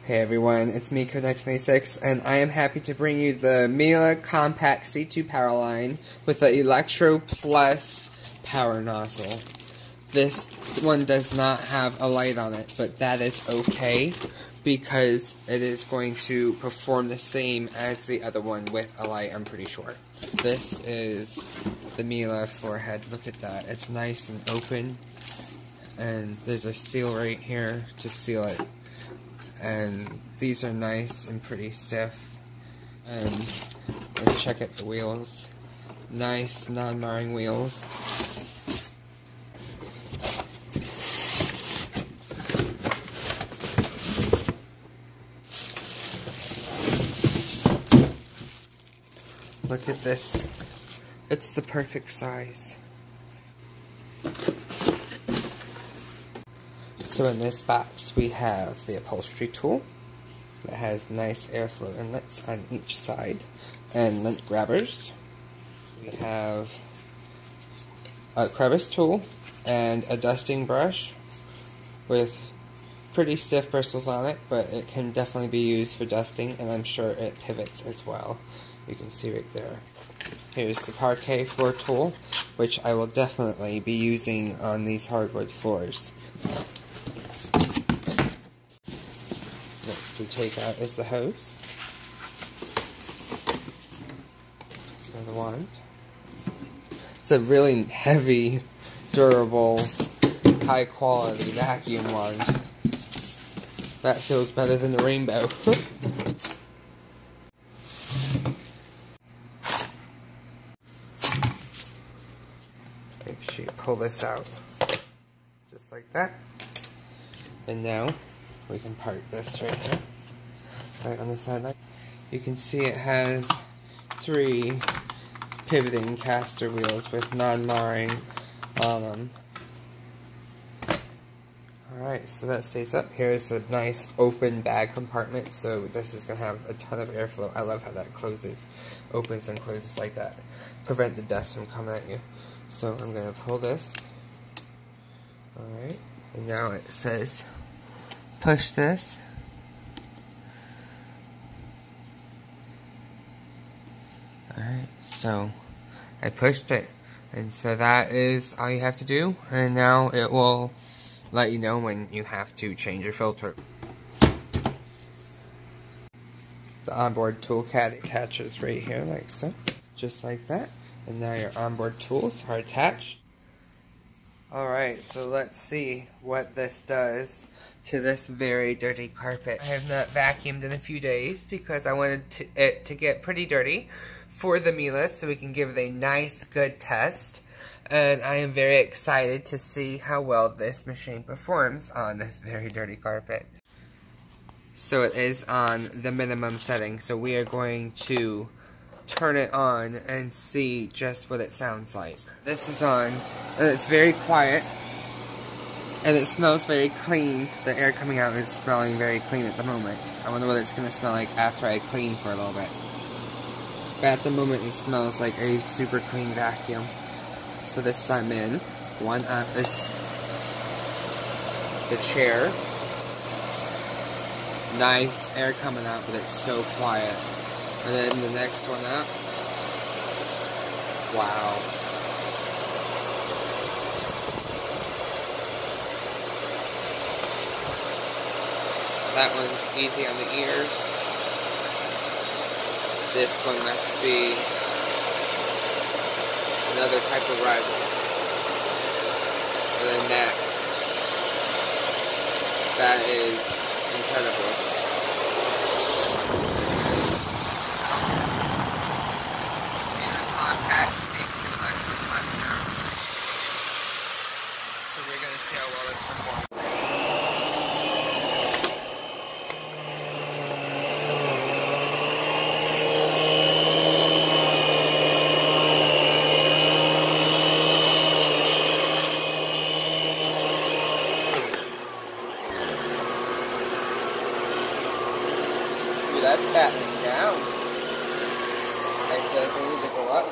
Hey everyone, it's me, Code1986, and I am happy to bring you the Miele Compact C2 Powerline with the Electro Plus power nozzle. This one does not have a light on it, but that is okay, because it is going to perform the same as the other one with a light, I'm pretty sure. This is the Miele floor head. Look at that. It's nice and open, and there's a seal right here to seal it. And these are nice and pretty stiff. And let's check out the wheels. Nice, non-marring wheels. Look at this. It's the perfect size. So in this box we have the upholstery tool that has nice airflow inlets on each side and lint grabbers. We have a crevice tool and a dusting brush with pretty stiff bristles on it, but it can definitely be used for dusting, and I'm sure it pivots as well. You can see right there. Here's the parquet floor tool, which I will definitely be using on these hardwood floors. Next we take out is the hose, and the wand. It's a really heavy, durable, high quality vacuum wand. That feels better than the rainbow. Make sure you pull this out, just like that. And now we can park this right here, right on the sideline. You can see it has 3 pivoting caster wheels with non-marring on them. Alright, so that stays up. Here's a nice open bag compartment, so this is going to have a ton of airflow. I love how that opens and closes like that. Prevent the dust from coming at you. So I'm going to pull this. Alright, and now it says push this. Alright, so I pushed it. And so that is all you have to do. And now it will let you know when you have to change your filter. The onboard toolcat attaches right here like so. Just like that. And now your onboard tools are attached. Alright, so let's see what this does to this very dirty carpet. I have not vacuumed in a few days because I wanted it to get pretty dirty for the Miele so we can give it a nice, good test. And I am very excited to see how well this machine performs on this very dirty carpet. So it is on the minimum setting, so we are going to turn it on and see just what it sounds like. This is on, and it's very quiet, and it smells very clean. The air coming out is smelling very clean at the moment. I wonder what it's going to smell like after I clean for a little bit. But at the moment it smells like a super clean vacuum. So this I'm in. One on this, the chair. Nice air coming out, but it's so quiet. And then the next one up. Wow. That one's easy on the ears. This one must be another type of rival. And then next. That is incredible. So we're going to see how well this performs. That's battening down. I feel like we need to go up.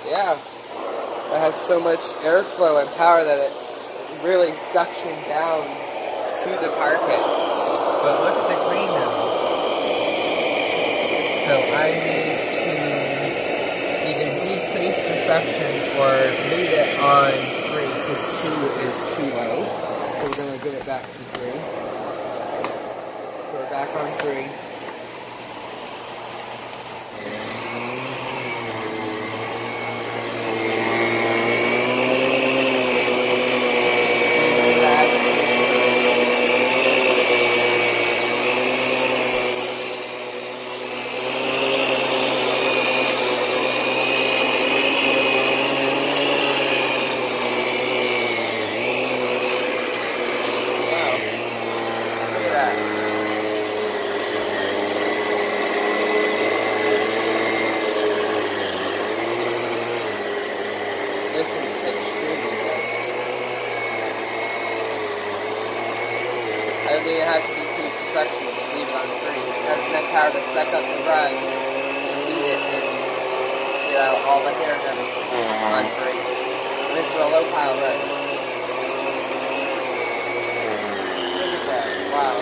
Yeah. It has so much airflow and power that it's really suctioned down to the carpet. But look at the green I need to either decrease the suction or leave it on 3 because 2 is too low. So we're going to get it back to 3. So we're back on 3. This is extremely good. I don't even have to decrease the suction, just leave it on 3. It has enough power to suck up the rug and leave it and get out all the hair and everything on 3. And this is a low pile rug. Look at that. Wow.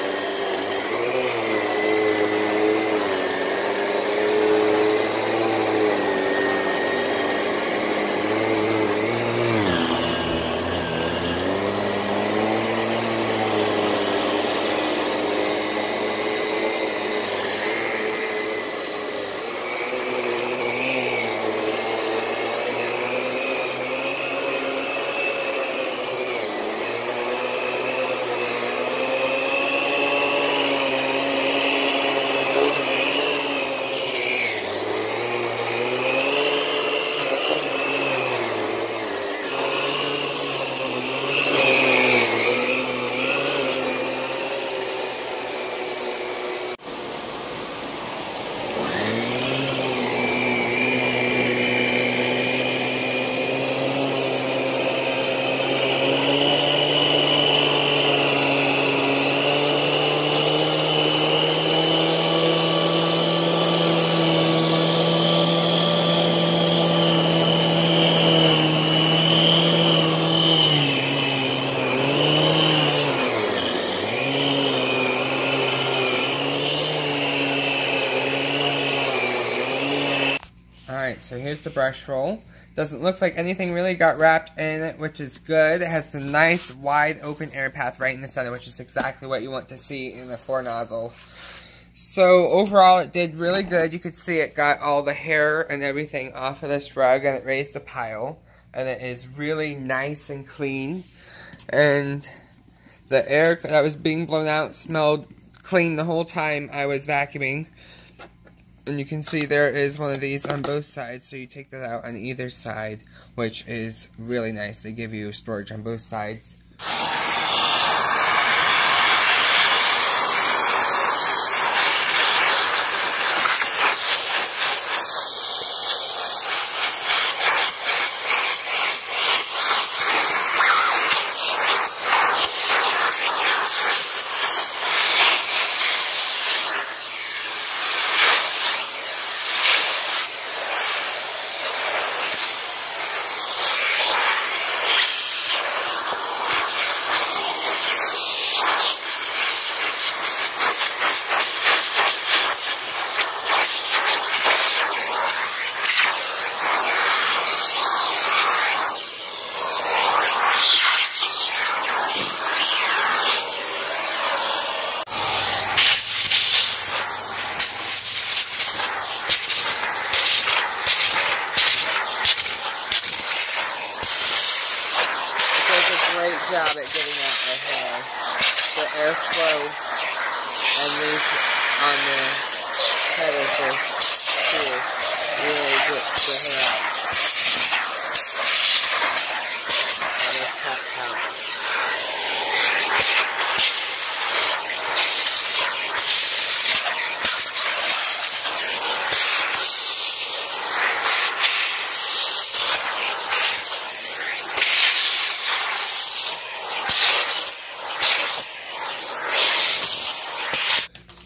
Alright, so here's the brush roll. Doesn't look like anything really got wrapped in it, which is good. It has the nice wide open air path right in the center, which is exactly what you want to see in the floor nozzle. So overall it did really good. You could see it got all the hair and everything off of this rug and it raised the pile. And it is really nice and clean. And the air that was being blown out smelled clean the whole time I was vacuuming. And you can see there is one of these on both sides, so you take that out on either side, which is really nice. They give you storage on both sides. Great job at getting out the hair. The airflow and loose on the head of this tool really gets the hair out. And it's popped out.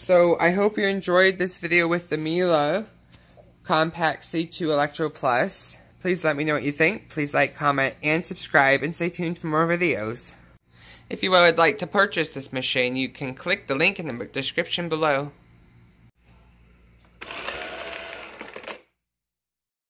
So I hope you enjoyed this video with the Miele Compact C2 Electro Plus. Please let me know what you think. Please like, comment, and subscribe, and stay tuned for more videos. If you would like to purchase this machine, you can click the link in the description below.